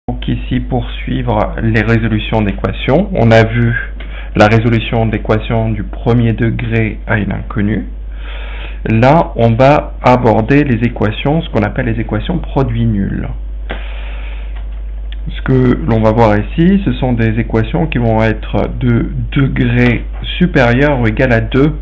Donc ici, pour suivre les résolutions d'équations, on a vu la résolution d'équations du premier degré à une inconnue. Là, on va aborder les équations, ce qu'on appelle les équations produits nuls. Ce que l'on va voir ici, ce sont des équations qui vont être de degré supérieur ou égal à 2.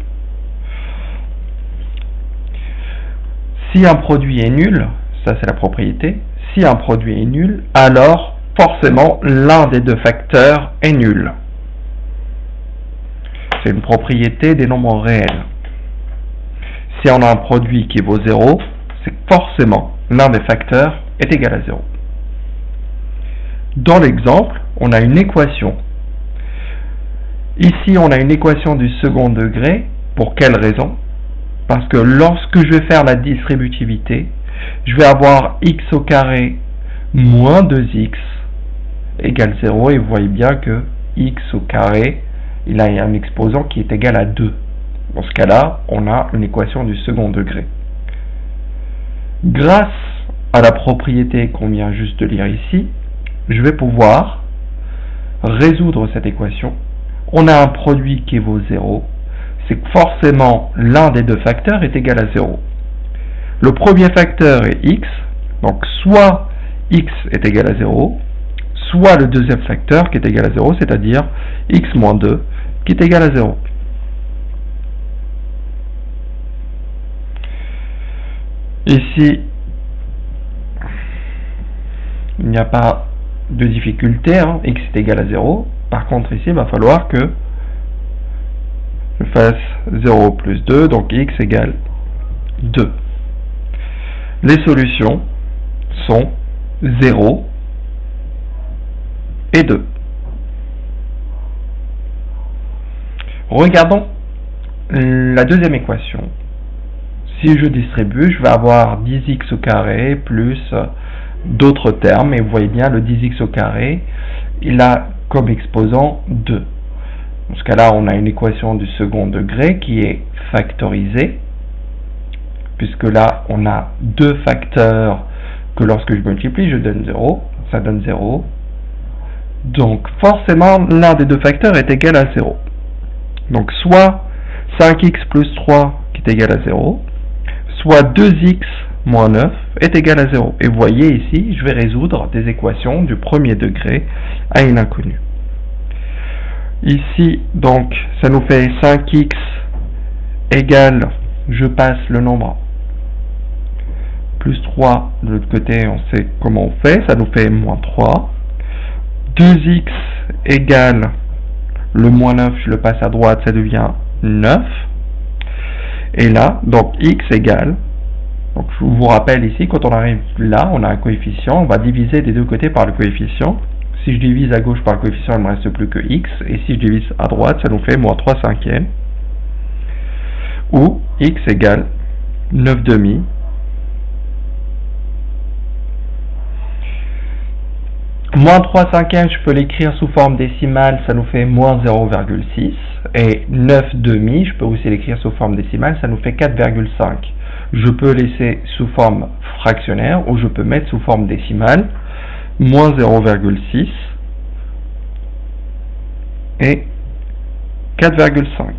Si un produit est nul, ça c'est la propriété, si un produit est nul, alors forcément l'un des deux facteurs est nul. C'est une propriété des nombres réels. Si on a un produit qui vaut 0, c'est que forcément l'un des facteurs est égal à 0. Dans l'exemple, on a une équation. Ici, on a une équation du second degré. Pour quelle raison? Parce que lorsque je vais faire la distributivité, je vais avoir x au carré moins 2x égale 0. Et vous voyez bien que x au carré, il a un exposant qui est égal à 2. Dans ce cas-là, on a une équation du second degré. Grâce à la propriété qu'on vient juste de lire ici, je vais pouvoir résoudre cette équation. On a un produit qui vaut 0. C'est que forcément l'un des deux facteurs est égal à 0. Le premier facteur est x, donc soit x est égal à 0, soit le deuxième facteur qui est égal à 0, c'est-à-dire x moins 2 qui est égal à 0. Ici, il n'y a pas de difficulté, x est égal à 0. Par contre ici, il va falloir que je fasse 0 plus 2, donc x égale 2. Les solutions sont 0 et 2. Regardons la deuxième équation. Si je distribue, je vais avoir 10x au carré plus d'autres termes, et vous voyez bien le 10x au carré, il a comme exposant 2. Dans ce cas-là, on a une équation du second degré qui est factorisée, puisque là, on a deux facteurs que lorsque je multiplie, je donne 0, ça donne 0. Donc, forcément, l'un des deux facteurs est égal à 0. Donc, soit 5x plus 3 qui est égal à 0, soit 2x moins 9 est égal à 0. Et vous voyez ici, je vais résoudre des équations du premier degré à une inconnue. Ici, donc, ça nous fait 5x égale, je passe le nombre plus 3 de l'autre côté, on sait comment on fait, ça nous fait moins 3. 2x égale, le moins 9, je le passe à droite, ça devient 9. Et là, donc x égale, donc je vous rappelle ici, quand on arrive là, on a un coefficient, on va diviser des deux côtés par le coefficient. Si je divise à gauche par le coefficient, il ne me reste plus que x, et si je divise à droite, ça nous fait moins 3 cinquièmes, ou x égale 9 demi. Moins 3 cinquièmes, je peux l'écrire sous forme décimale, ça nous fait moins 0,6. Et 9 demi, je peux aussi l'écrire sous forme décimale, ça nous fait 4,5. Je peux laisser sous forme fractionnaire, ou je peux mettre sous forme décimale, moins 0,6 et 4,5.